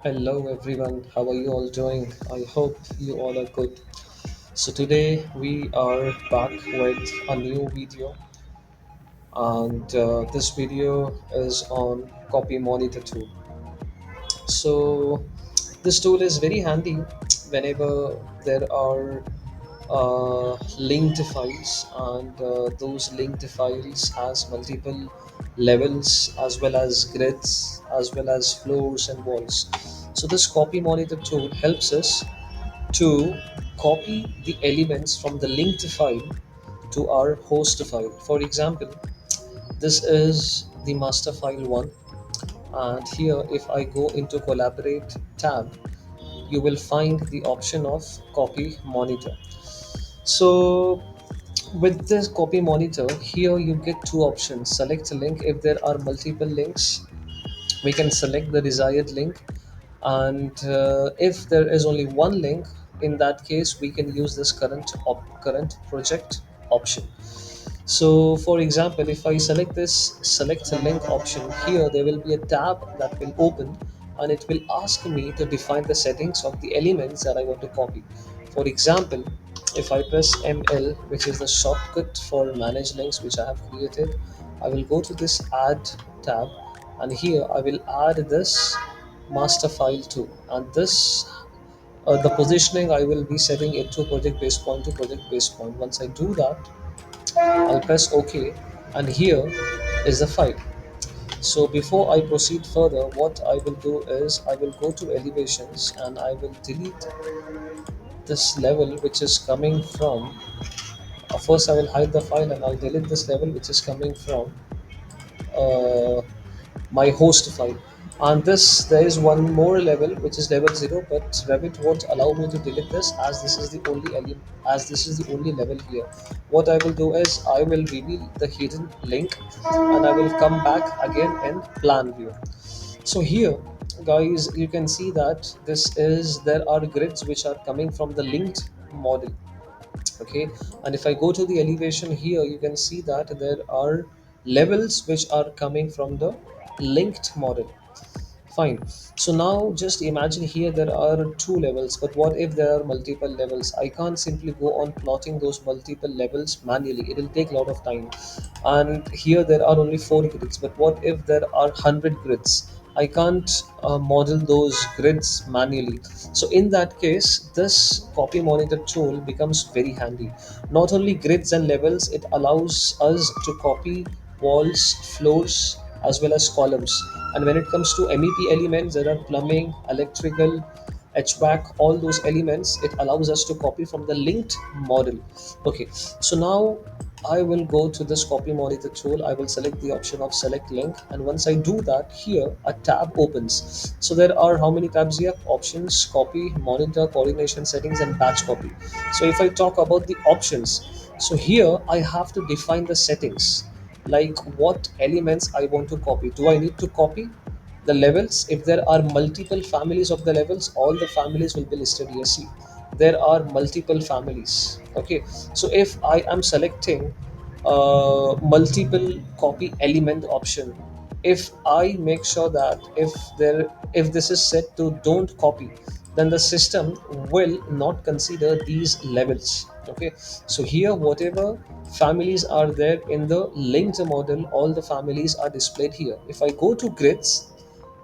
Hello everyone, how are you all doing? I hope you all are good. So today we are back with a new video, and this video is on copy monitor tool. So this tool is very handy whenever there are linked files, and those linked files has multiple levels as well as grids as well as floors and walls. So this copy monitor tool helps us to copy the elements from the linked file to our host file. For example, this is the master file 1, and here if I go into collaborate tab, you will find the option of copy monitor. So with this copy monitor, here you get two options: select a link. If there are multiple links, we can select the desired link, and if there is only one link, in that case we can use this current project option. So for example, if I select this select a link option, here there will be a tab that will open, and it will ask me to define the settings of the elements that I want to copy. For example, if I press ML, which is the shortcut for manage links which I have created, I will go to this add tab, and here I will add this master file too, and this the positioning I will be setting it to project base point to project base point. Once I do that, I'll press OK, and here is the file. So before I proceed further, what I will do is I will go to elevations and I will delete this level which is coming from. First, I will hide the file and I'll delete this level which is coming from uh, my host file. And this, there is one more level which is level 0, but Revit won't allow me to delete this as this is the only element, as this is the only level here. What I will do is I will reveal the hidden link, and I will come back again in plan view. So here, guys, you can see that there are grids which are coming from the linked model. Okay, and if I go to the elevation here, you can see that there are levels which are coming from the linked model. Fine. So now just imagine here there are two levels, but what if there are multiple levels? I can't simply go on plotting those multiple levels manually. It will take a lot of time. And here there are only four grids, but what if there are 100 grids? I can't model those grids manually. So in that case, this copy monitor tool becomes very handy. Not only grids and levels, it allows us to copy walls, floors, as well as columns. And when it comes to MEP elements, there are plumbing, electrical, HVAC, all those elements, it allows us to copy from the linked model. Okay, so now I will go to this copy monitor tool. I will select the option of select link, and once I do that, here a tab opens. So there are how many tabs here? Options, copy, monitor, coordination settings, and batch copy. So if I talk about the options, so here I have to define the settings, like what elements I want to copy. Do I need to copy the levels? If there are multiple families of the levels, all the families will be listed here. See, there are multiple families. Okay, so if I am selecting multiple copy element option, if I make sure that if this is set to don't copy, then the system will not consider these levels. Okay, so here whatever families are there in the linked model, all the families are displayed here. If I go to grids,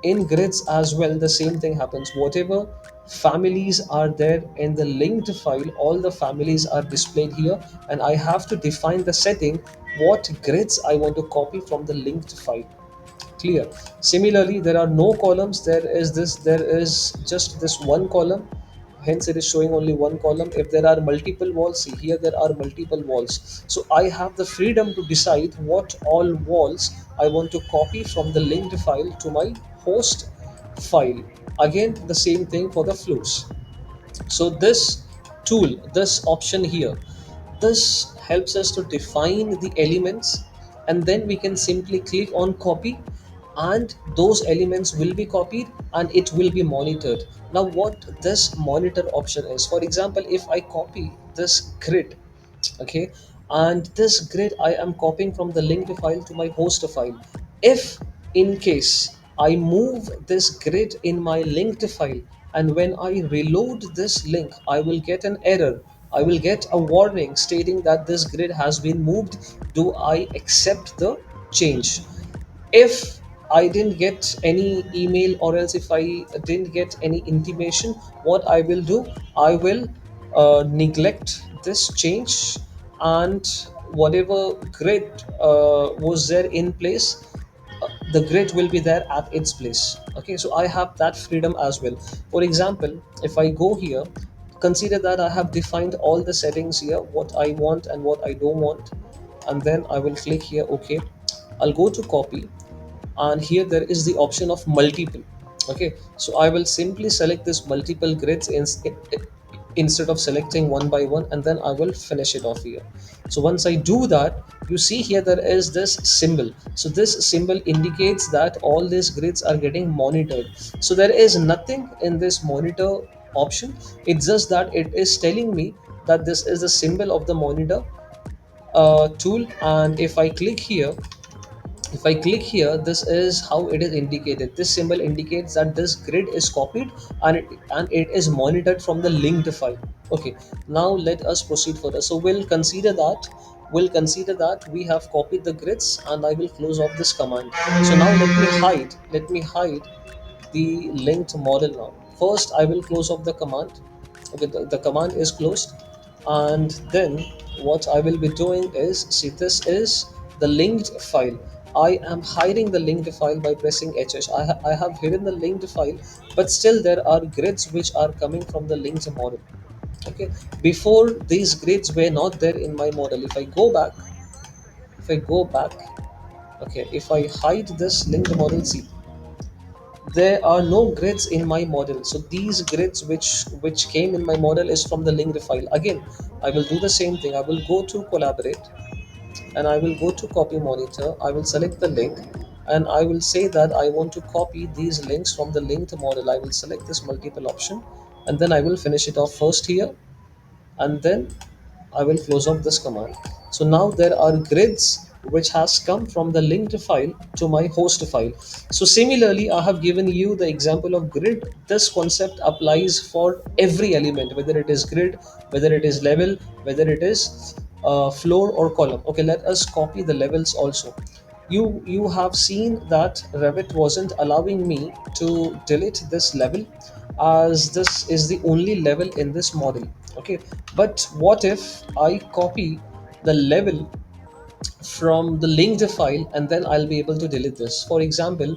in grids as well the same thing happens. Whatever families are there in the linked file, all the families are displayed here, and I have to define the setting what grids I want to copy from the linked file. Clear? Similarly, there are no columns. There is just this one column, hence it is showing only one column. If there are multiple walls, see here there are multiple walls, so I have the freedom to decide what all walls I want to copy from the linked file to my host file. Again, the same thing for the floors. So this tool, this option here, this helps us to define the elements, and then we can simply click on copy, and those elements will be copied and it will be monitored. Now what this monitor option is, for example, if I copy this grid, okay, and this grid I am copying from the linked file to my host file. If in case I move this grid in my linked file, and when I reload this link, I will get an error. I will get a warning stating that this grid has been moved. Do I accept the change? If I didn't get any email, or else if I didn't get any intimation, what I will do, I will neglect this change, and whatever grid was there in place, the grid will be there at its place. Okay, so I have that freedom as well. For example, if I go here, consider that I have defined all the settings here, what I want and what I don't want, and then I will click here OK. I'll go to copy, and here there is the option of multiple. Okay, so I will simply select this multiple grids instead of selecting one by one, and then I will finish it off here. So once I do that, you see here there is this symbol. So this symbol indicates that all these grids are getting monitored. So there is nothing in this monitor option. It's just that it is telling me that this is the symbol of the monitor tool. And if I click here, this is how it is indicated. This symbol indicates that this grid is copied, and it is monitored from the linked file. Okay, now let us proceed further. So we'll consider that we have copied the grids, and I will close off this command. So now let me hide the linked model now. First, I will close off the command. Okay, the command is closed, and then what I will be doing is, see, this is the linked file. I am hiding the linked file by pressing HH. I have hidden the linked file, but still there are grids which are coming from the linked model. Okay, before these grids were not there in my model. If I go back, okay, if I hide this linked model, see, there are no grids in my model. So these grids which came in my model is from the linked file. Again, I will do the same thing. I will go to collaborate, and I will go to copy monitor. I will select the link, and I will say that I want to copy these links from the linked model. I will select this multiple option, and then I will finish it off first here, and then I will close off this command. So now there are grids which has come from the linked file to my host file. So similarly, I have given you the example of grid. This concept applies for every element, whether it is grid, whether it is level, whether it is floor or column. Okay, let us copy the levels also. You have seen that Revit wasn't allowing me to delete this level, as this is the only level in this model. Okay, but what if I copy the level from the linked file, and then I'll be able to delete this? For example,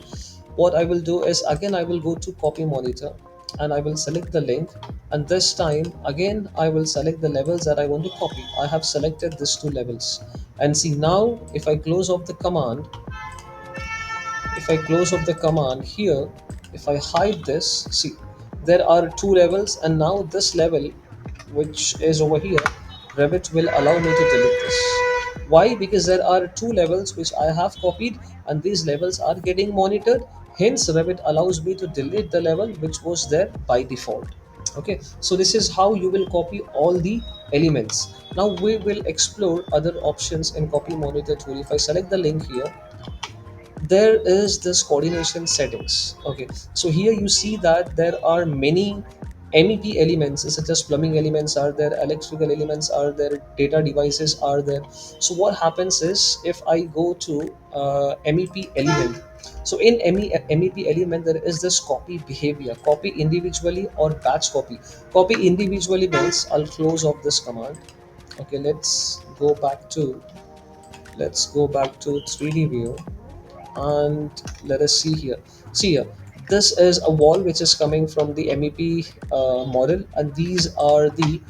what I will do is, again, I will go to copy monitor, and I will select the link, and this time again I will select the levels that I want to copy. I have selected these two levels, and see, now if I close off the command, if I close off the command here, if I hide this, see, there are two levels, and now this level, which is over here, Revit will allow me to delete this. Why? Because there are two levels which I have copied, and these levels are getting monitored. Hence, Revit allows me to delete the level which was there by default. Okay, so this is how you will copy all the elements. Now we will explore other options in copy monitor tool. If I select the link here, there is this coordination settings. Okay, so here you see that there are many mep elements, such as plumbing elements are there, electrical elements are there, data devices are there. So what happens is, if I go to mep element, so in mep element there is this copy behavior, copy individually or batch copy. Copy individually means, I'll close off this command. Okay, let's go back to 3D view, and let us see here, this is a wall which is coming from the mep model, and these are the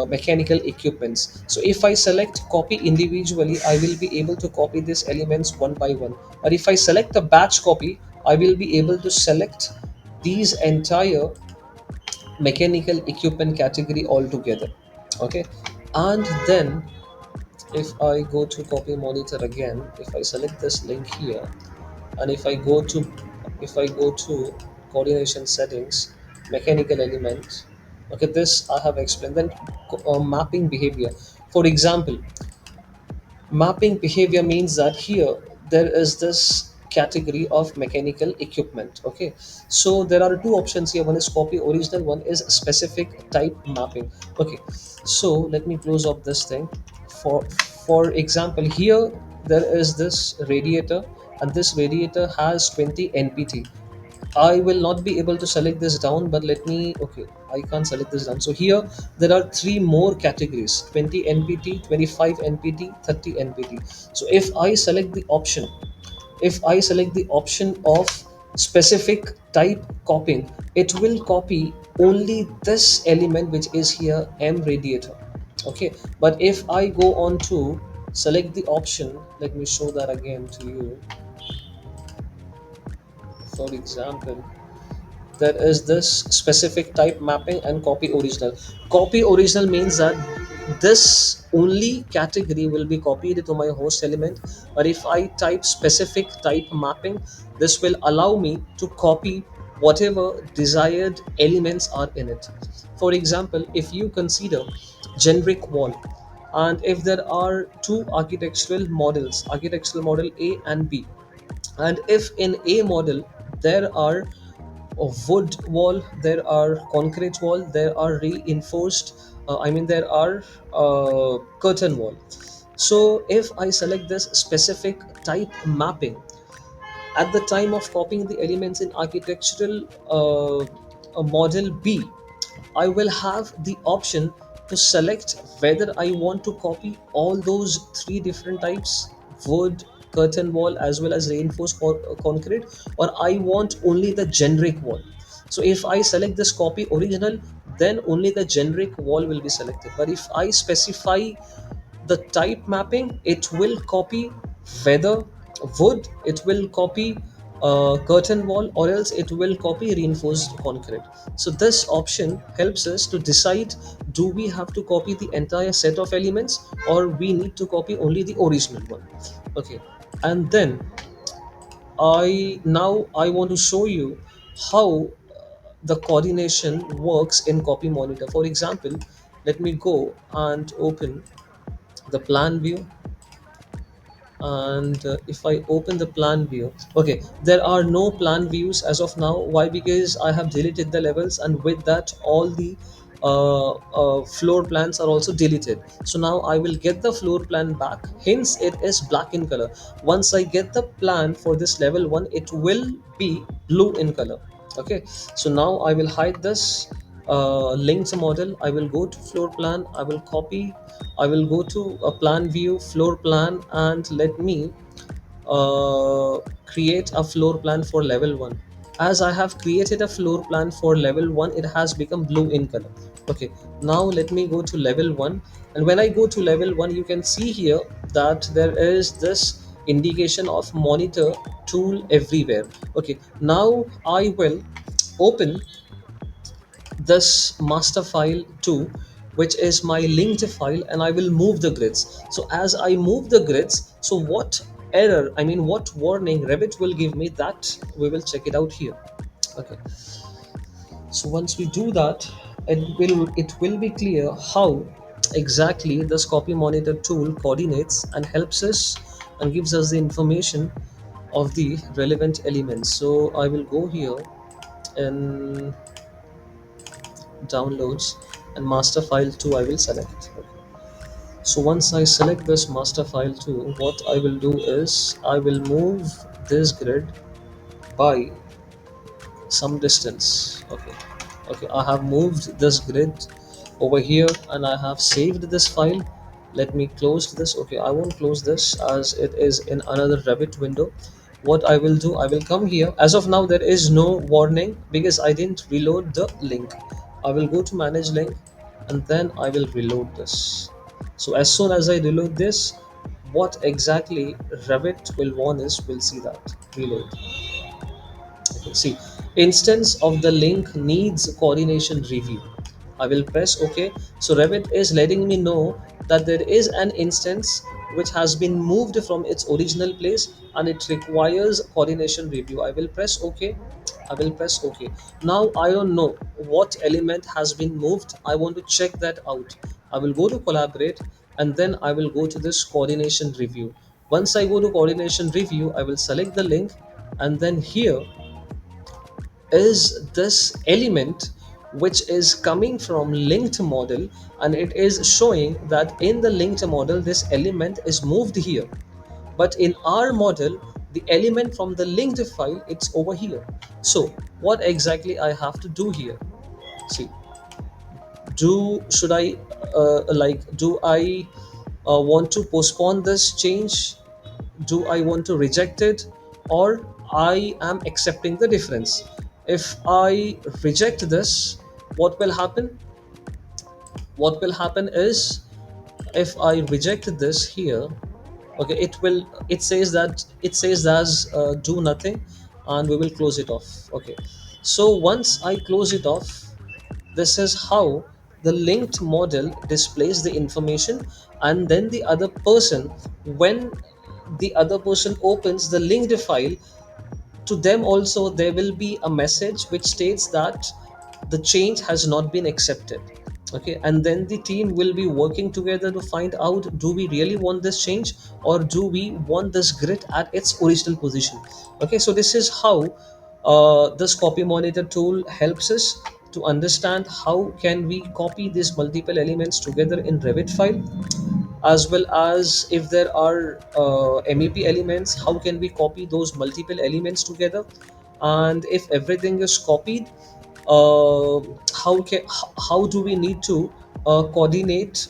mechanical equipments. So if I select copy individually, I will be able to copy these elements one by one, but if I select a batch copy, I will be able to select these entire mechanical equipment category altogether. Okay, and then if I go to copy monitor again, if I select this link here, and if I go to coordination settings, mechanical element, okay, this I have explained. Then mapping behavior. For example, mapping behavior means that here there is this category of mechanical equipment. Okay, so there are two options here. One is copy original, one is specific type mapping. Okay, so let me close up this thing. For example, here there is this radiator, and this radiator has 20 npt. I will not be able to select this down, but let me, okay, I can't select this down. So here there are three more categories: 20 npt, 25 npt, 30 npt. So if I select the option of specific type copying, it will copy only this element which is here, M radiator. Okay, but if I go on to select the option, let me show that again to you. For example, there is this specific type mapping and copy original. Copy original means that this only category will be copied to my host element, but if I type specific type mapping, this will allow me to copy whatever desired elements are in it. For example, if you consider generic wall, and if there are two architectural model A and B, and if in A model there are a wood wall, there are concrete wall, there are reinforced, there are curtain wall. So if I select this specific type mapping, at the time of copying the elements in architectural model B, I will have the option to select whether I want to copy all those three different types: wood, curtain wall, as well as reinforced concrete, or I want only the generic wall. So if I select this copy original, then only the generic wall will be selected. But if I specify the type mapping, it will copy whether wood, it will copy curtain wall, or else it will copy reinforced concrete. So this option helps us to decide, do we have to copy the entire set of elements, or we need to copy only the original one. Okay, and then I want to show you how the coordination works in copy monitor. For example, let me go and open the plan view, and if I open the plan view, okay, there are no plan views as of now. Why? Because I have deleted the levels, and with that all the floor plans are also deleted. So now I will get the floor plan back, hence it is black in color. Once I get the plan for this level 1, it will be blue in color. Okay, so now I will hide this linked model. I will go to floor plan, I will copy, I will go to a plan view, floor plan, and let me uh, create a floor plan for level 1. As I have created a floor plan for level 1, it has become blue in color. Okay, now let me go to level 1, and when I go to level 1, you can see here that there is this indication of monitor tool everywhere. Okay, now I will open this master file 2, which is my linked file, and I will move the grids. So as I move the grids, so what error, what warning Revit will give me, that we will check it out here. Okay, so once we do that, it will be clear how exactly this copy monitor tool coordinates and helps us and gives us the information of the relevant elements. So I will go here in downloads, and master file 2 I will select. Okay. So once I select this master file 2, what I will do is I will move this grid by some distance. Okay, okay, I have moved this grid over here, and I have saved this file. Let me close this. Okay, I won't close this as it is in another Revit window. What I will do, I will come here. As of now there is no warning because I didn't reload the link. I will go to manage link, and then I will reload this. So as soon as I reload this, what exactly Revit will want is, we'll see that reload. See, instance of the link needs coordination review. I will press OK. So Revit is letting me know that there is an instance which has been moved from its original place, and it requires coordination review. I will press OK. I will press OK. Now I don't know what element has been moved. I want to check that out. I will go to collaborate, and then I will go to this coordination review. Once I go to coordination review, I will select the link, and then here is this element which is coming from linked model, and it is showing that in the linked model this element is moved here, but in our model the element from the linked file it's over here. So what exactly I have to do here? See, do should I do I want to postpone this change? Do I want to reject it, or I am accepting the difference? If I reject this, what will happen? What will happen is, if I reject this here, okay, it says as do nothing, and we will close it off. Okay, so once I close it off, this is how the linked model displays the information. And then the other person, when the other person opens the linked file, to them also there will be a message which states that the change has not been accepted. Okay, and then the team will be working together to find out, do we really want this change, or do we want this grid at its original position? Okay, so this is how this copy monitor tool helps us to understand how can we copy these multiple elements together in Revit file, as well as if there are map elements, how can we copy those multiple elements together, and if everything is copied, uh, how do we need to coordinate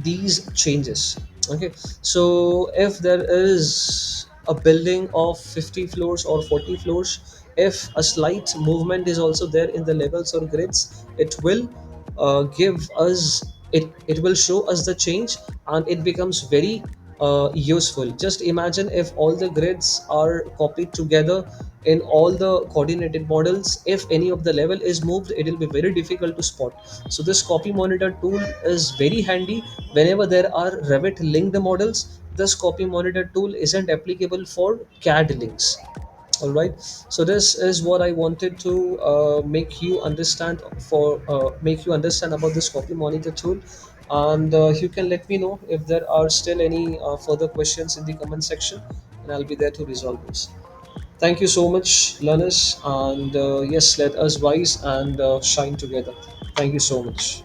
these changes? Okay, so if there is a building of 50 floors or 40 floors, if a slight movement is also there in the levels or grids, it will give us it will show us the change, and it becomes very useful. Just imagine if all the grids are copied together in all the coordinated models, if any of the level is moved, it will be very difficult to spot. So this copy monitor tool is very handy whenever there are Revit linked models. This copy monitor tool isn't applicable for CAD links. All right, so this is what I wanted to make you understand about this copy monitor tool. And you can let me know if there are still any further questions in the comment section, and I'll be there to resolve those. Thank you so much, learners, and yes, let us rise and shine together. Thank you so much.